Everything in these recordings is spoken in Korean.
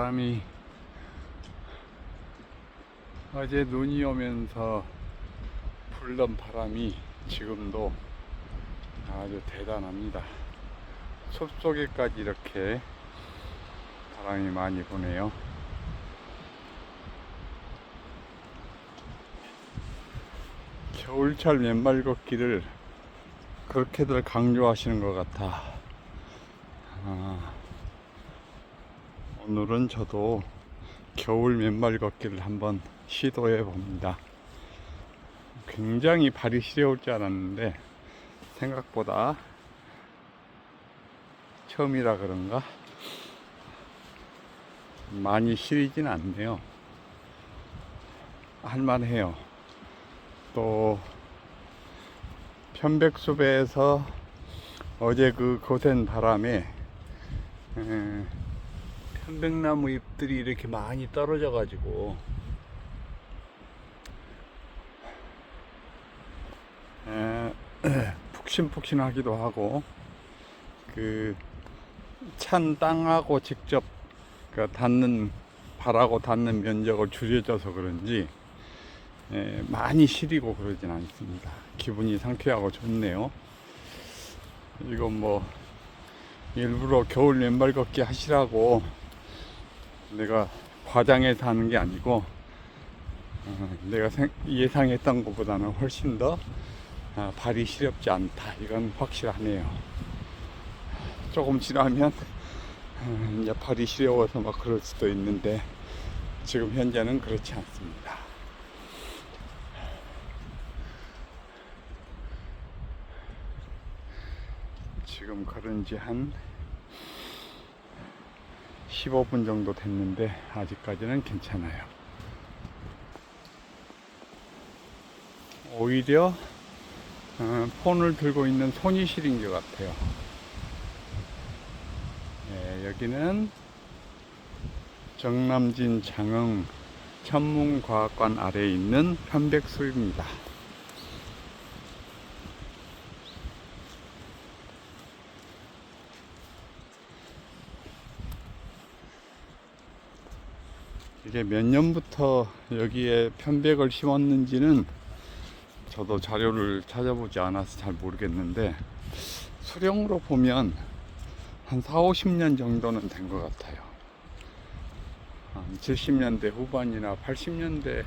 바람이 어제 눈이 오면서 불던 바람이 지금도 아주 대단합니다. 숲속에까지 이렇게 바람이 많이 부네요. 겨울철 맨발 걷기를 그렇게들 강조하시는 것 같아. 오늘은 저도 겨울 맨발 걷기를 한번 시도해 봅니다. 굉장히 발이 시려울 줄 알았는데 생각보다 처음이라 그런가 많이 시리진 않네요. 할만해요. 또 편백숲에서 어제 그 거센 바람에 편백나무 잎들이 이렇게 많이 떨어져 가지고 푹신푹신하기도 하고 그 찬 땅하고 직접 그 닿는 발하고 닿는 면적을 줄여줘서 그런지 많이 시리고 그러진 않습니다. 기분이 상쾌하고 좋네요. 이건 뭐 일부러 겨울 맨발 걷기 하시라고 내가 과장해서 하는 게 아니고 내가 예상했던 것보다는 훨씬 더 발이 시렵지 않다, 이건 확실하네요. 조금 지나면 이제 발이 시려워서 막 그럴 수도 있는데 지금 현재는 그렇지 않습니다. 지금 걸은 지 한 15분 정도 됐는데 아직까지는 괜찮아요. 오히려 폰을 들고 있는 손이 시린 것 같아요. 여기는 정남진 장흥 천문과학관 아래에 있는 편백숲입니다. 이게 몇 년부터 여기에 편백을 심었는지는 저도 자료를 찾아보지 않아서 잘 모르겠는데 수령으로 보면 한 4, 50년 정도는 된 것 같아요. 한 70년대 후반이나 80년대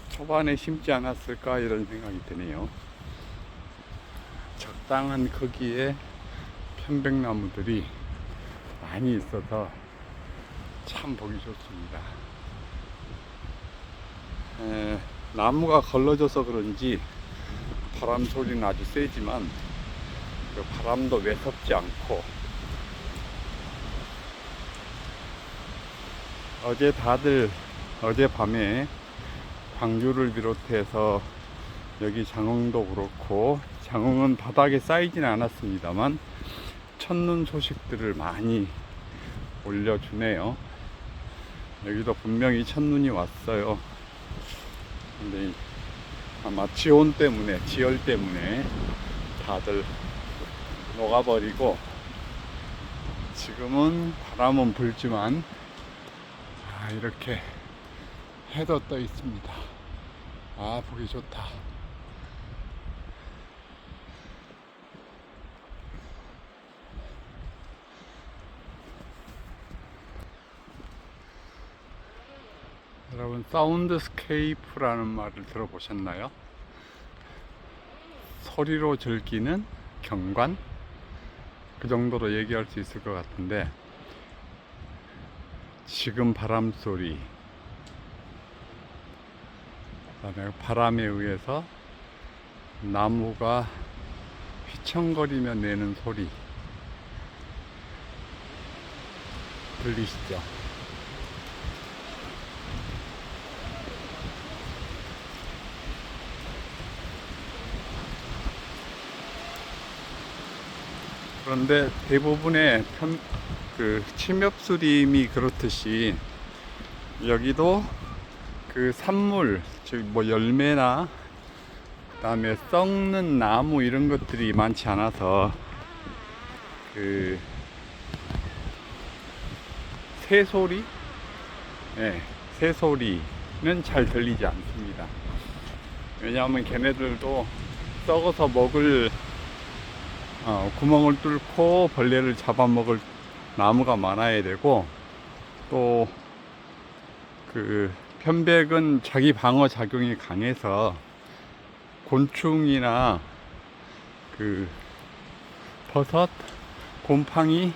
초반에 심지 않았을까 이런 생각이 드네요. 적당한 크기의 편백나무들이 많이 있어서 참 보기 좋습니다. 나무가 걸러져서 그런지 바람 소리는 아주 세지만 그 바람도 매섭지 않고, 어젯밤에 광주를 비롯해서 여기 장흥도 그렇고, 장흥은 바닥에 쌓이진 않았습니다만 첫눈 소식들을 많이 올려주네요. 여기도 분명히 첫눈이 왔어요. 근데 아마 지열 때문에 다들 녹아버리고, 지금은 바람은 불지만 이렇게 해도 떠 있습니다. 보기 좋다. 여러분, 사운드스케이프라는 말을 들어보셨나요? 소리로 즐기는 경관? 그 정도로 얘기할 수 있을 것 같은데, 지금 바람 소리, 그다음에 바람에 의해서 나무가 휘청거리며 내는 소리 들리시죠? 그런데 대부분의 침엽수림이 그렇듯이 여기도 그 산물, 즉 뭐 열매나 그 다음에 썩는 나무 이런 것들이 많지 않아서 그 새소리, 예, 새소리는 잘 들리지 않습니다. 왜냐하면 걔네들도 썩어서 먹을 구멍을 뚫고 벌레를 잡아먹을 나무가 많아야 되고, 또 그 편백은 자기 방어 작용이 강해서 곤충이나 그 버섯, 곰팡이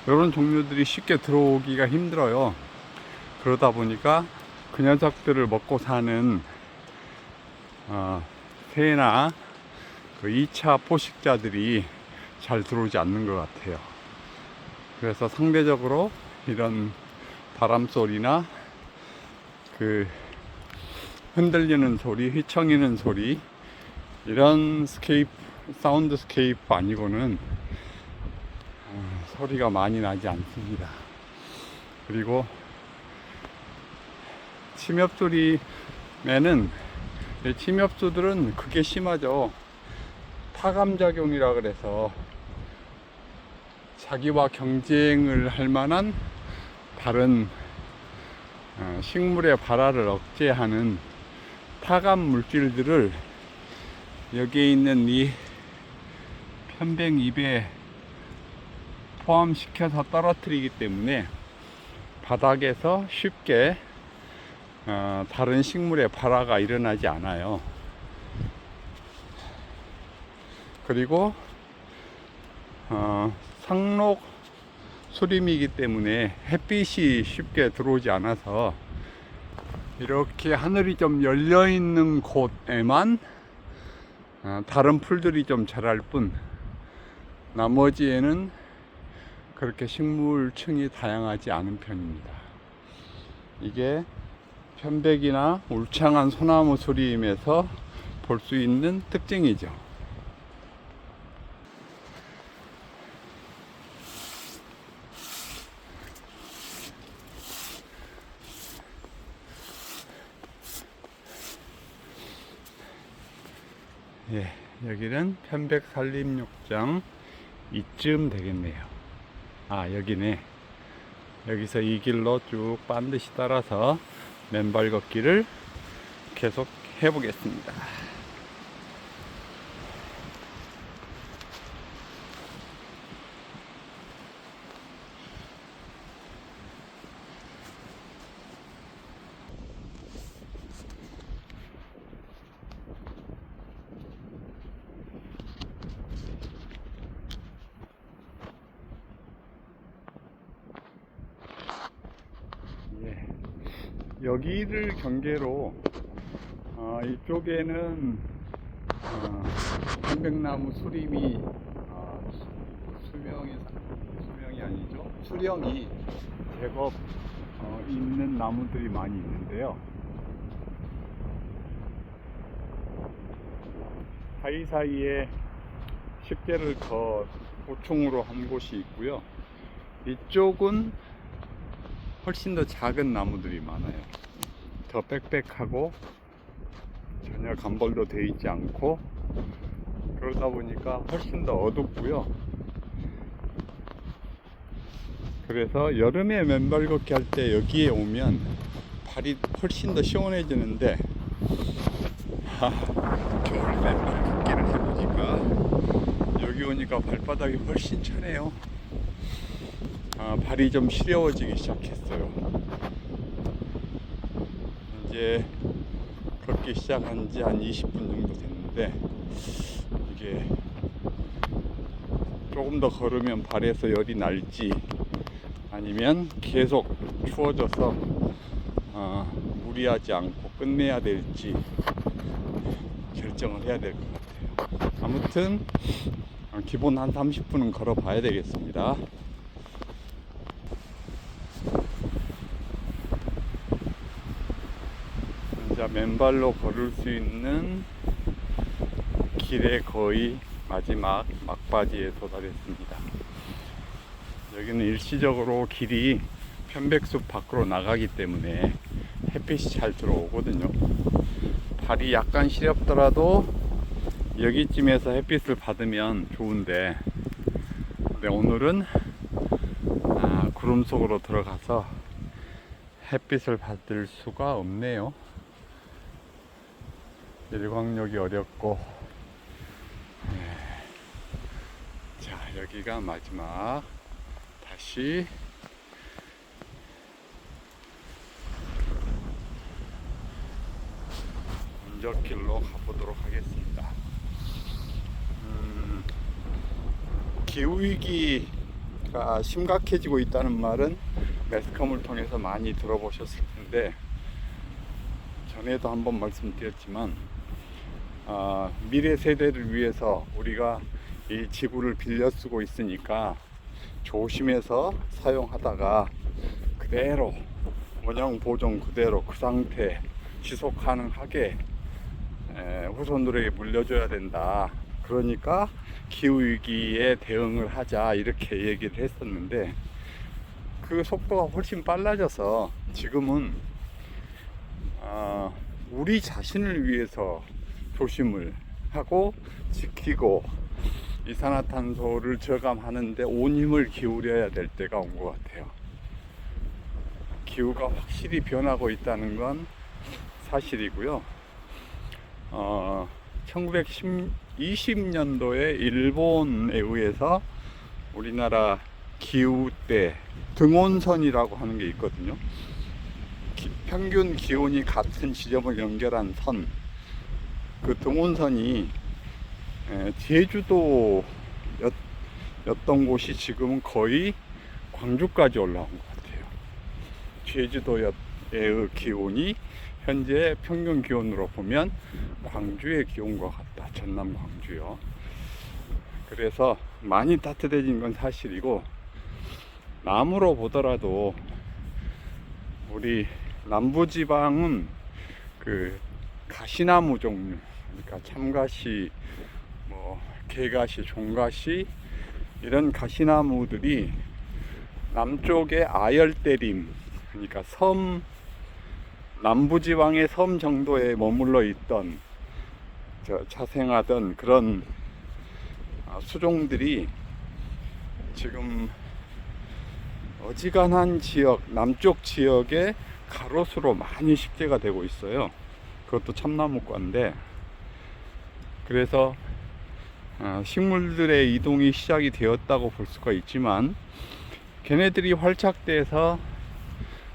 이런 종류들이 쉽게 들어오기가 힘들어요. 그러다 보니까 그 녀석들을 먹고 사는 새나 그 2차 포식자들이 잘 들어오지 않는 것 같아요. 그래서 상대적으로 이런 바람 소리나 그 흔들리는 소리, 휘청이는 소리, 이런 사운드 스케이프 아니고는 소리가 많이 나지 않습니다. 그리고 침엽소리면은, 침엽수들은 그게 심하죠. 타감작용이라 그래서 자기와 경쟁을 할 만한 다른 식물의 발화를 억제하는 타감 물질들을 여기에 있는 이 편백잎에 포함시켜서 떨어뜨리기 때문에 바닥에서 쉽게 다른 식물의 발화가 일어나지 않아요. 그리고 상록 수림이기 때문에 햇빛이 쉽게 들어오지 않아서 이렇게 하늘이 좀 열려 있는 곳에만 다른 풀들이 좀 자랄 뿐, 나머지에는 그렇게 식물층이 다양하지 않은 편입니다. 이게 편백이나 울창한 소나무 수림에서 볼 수 있는 특징이죠. 예, 여기는 편백산림욕장 이쯤 되겠네요. 아, 여기네. 여기서 이 길로 쭉 반드시 따라서 맨발 걷기를 계속 해보겠습니다. 여기를 경계로 이쪽에는 편백나무 수림이 수명이 아니죠, 수령이 제법 있는 나무들이 많이 있는데요. 사이사이에 식재를 더 보충으로 한 곳이 있고요. 이쪽은 훨씬 더 작은 나무들이 많아요. 더 빽빽하고 전혀 감벌도 되어 있지 않고, 그러다 보니까 훨씬 더 어둡고요. 그래서 여름에 맨발 걷기 할 때 여기에 오면 발이 훨씬 더 시원해지는데, 겨울 맨발 걷기를 해보니까 여기 오니까 발바닥이 훨씬 차네요. 발이 좀 시려워지기 시작했어요. 이제 걷기 시작한 지 한 20분 정도 됐는데, 이게 조금 더 걸으면 발에서 열이 날지 아니면 계속 추워져서 무리하지 않고 끝내야 될지 결정을 해야 될 것 같아요. 아무튼 기본 한 30분은 걸어 봐야 되겠습니다. 맨발로 걸을 수 있는 길의 거의 마지막 막바지에 도달했습니다. 여기는 일시적으로 길이 편백숲 밖으로 나가기 때문에 햇빛이 잘 들어오거든요. 발이 약간 시렵더라도 여기쯤에서 햇빛을 받으면 좋은데, 근데 오늘은 구름 속으로 들어가서 햇빛을 받을 수가 없네요. 일광욕이 어렵고. 자, 여기가 마지막. 다시 언저길로 가보도록 하겠습니다. 기후위기가 심각해지고 있다는 말은 매스컴을 통해서 많이 들어보셨을 텐데, 전에도 한번 말씀드렸지만 미래 세대를 위해서 우리가 이 지구를 빌려 쓰고 있으니까 조심해서 사용하다가 그대로 원형 보존 그대로 그 상태 지속 가능하게 후손들에게 물려줘야 된다. 그러니까 기후위기에 대응을 하자, 이렇게 얘기를 했었는데, 그 속도가 훨씬 빨라져서 지금은 우리 자신을 위해서 조심을 하고 지키고 이산화탄소를 저감하는데 온 힘을 기울여야 될 때가 온 것 같아요. 기후가 확실히 변하고 있다는 건 사실이고요. 1920년도에 일본에 의해서 우리나라 기후대 등온선이라고 하는 게 있거든요. 평균 기온이 같은 지점을 연결한 선, 그 등온선이 제주도였던 곳이 지금은 거의 광주까지 올라온 것 같아요. 제주도의 기온이 현재 평균 기온으로 보면 광주의 기온과 같다. 전남 광주요. 그래서 많이 따뜻해진 건 사실이고, 나무로 보더라도 우리 남부지방은 그 가시나무 종류, 그러니까 참가시, 개가시, 종가시, 이런 가시나무들이 남쪽의 아열대림, 그러니까 남부지방의 섬 정도에 머물러 있던, 자생하던 그런 수종들이 지금 어지간한 지역, 남쪽 지역에 가로수로 많이 식재가 되고 있어요. 그것도 참나무과인데, 그래서 식물들의 이동이 시작이 되었다고 볼 수가 있지만, 걔네들이 활착돼서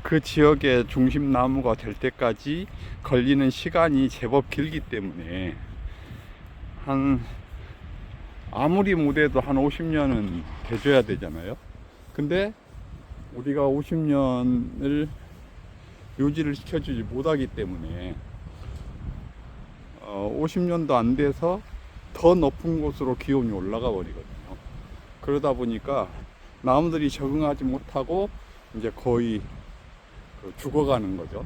그 지역의 중심 나무가 될 때까지 걸리는 시간이 제법 길기 때문에 아무리 못해도 한 50년은 돼줘야 되잖아요. 근데 우리가 50년을 유지를 시켜주지 못하기 때문에 50년도 안 돼서 더 높은 곳으로 기온이 올라가 버리거든요. 그러다 보니까 나무들이 적응하지 못하고 이제 거의 죽어가는 거죠.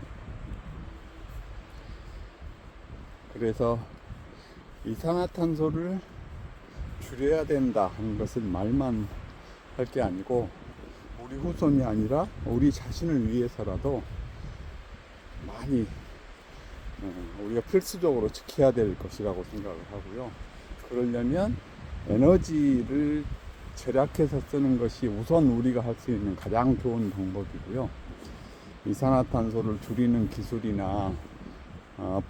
그래서 이산화탄소를 줄여야 된다 하는 것은 말만 할 게 아니고, 우리 후손이 아니라 우리 자신을 위해서라도 많이 우리가 필수적으로 지켜야 될 것이라고 생각을 하고요. 그러려면 에너지를 절약해서 쓰는 것이 우선 우리가 할 수 있는 가장 좋은 방법이고요. 이산화탄소를 줄이는 기술이나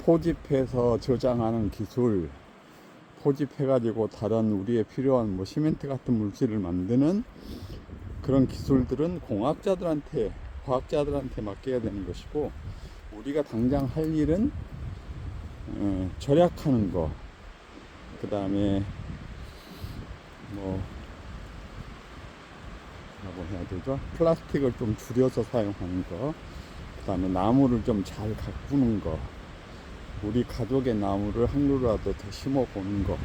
포집해서 저장하는 기술, 포집해가지고 다른 우리에 필요한 시멘트 같은 물질을 만드는 그런 기술들은 공학자들한테, 과학자들한테 맡겨야 되는 것이고, 우리가 당장 할 일은 절약하는 거, 그 다음에 뭐라고 해야 되죠? 플라스틱을 좀 줄여서 사용하는 거, 그 다음에 나무를 좀 잘 가꾸는 거, 우리 가족의 나무를 한 그루라도 더 심어 보는 거,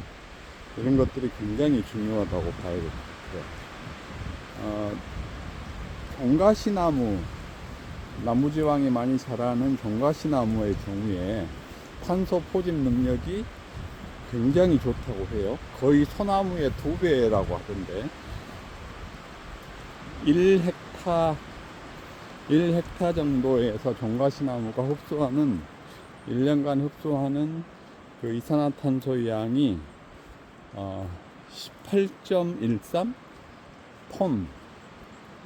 이런 것들이 굉장히 중요하다고 봐야 될 것 같아요. 종가시나무, 남부지방에 많이 자라는 종가시나무의 경우에 탄소 포집 능력이 굉장히 좋다고 해요. 거의 소나무의 2배라고 하던데, 1헥타 정도에서 종가시나무가 흡수하는 1년간 흡수하는 그 이산화탄소 양이 18.13 톤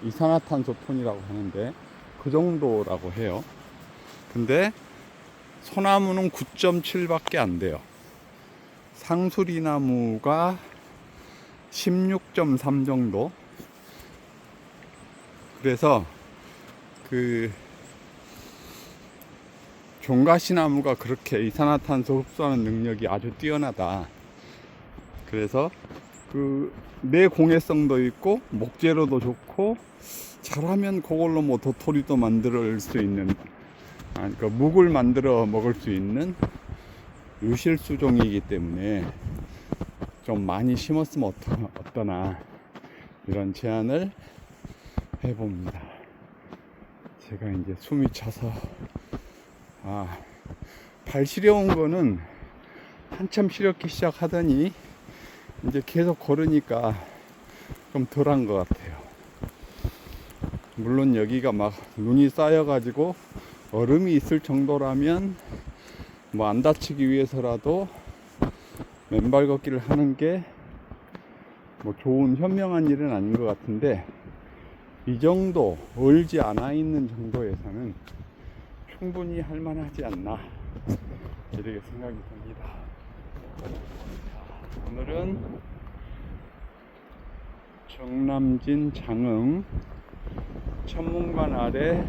이산화탄소 톤이라고 하는데, 그 정도라고 해요. 근데 소나무는 9.7밖에 안 돼요. 상수리나무가 16.3 정도. 그래서 그 종가시나무가 그렇게 이산화탄소 흡수하는 능력이 아주 뛰어나다. 그래서 그 내공해성도 있고 목재로도 좋고 잘하면 그걸로 뭐 도토리도 만들 수 있는, 그러니까 묵을 만들어 먹을 수 있는 유실수종이기 때문에 좀 많이 심었으면 어떠나 이런 제안을 해봅니다. 제가 이제 숨이 차서 발 시려운 거는 한참 시렵기 시작하더니 이제 계속 걸으니까 좀 덜한 것 같아요. 물론 여기가 막 눈이 쌓여가지고 얼음이 있을 정도라면 뭐 안 다치기 위해서라도 맨발 걷기를 하는 게 뭐 좋은 현명한 일은 아닌 것 같은데, 이 정도 얼지 않아 있는 정도에서는 충분히 할 만하지 않나 이렇게 생각이 듭니다. 오늘은 정남진 장흥 천문관 아래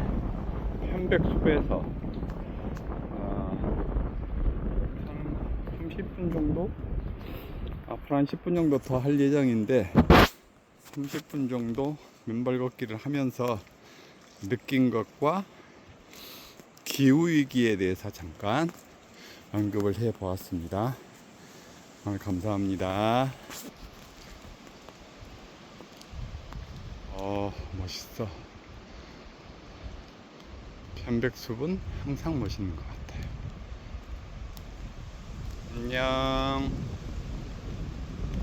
편백숲에서 한 30분 정도? 앞으로 한 10분 정도 더 할 예정인데 30분 정도 맨발 걷기를 하면서 느낀 것과 기후위기에 대해서 잠깐 언급을 해 보았습니다. 오늘 감사합니다. 멋있어. 편백숲은 항상 멋있는 것 같아요. 안녕.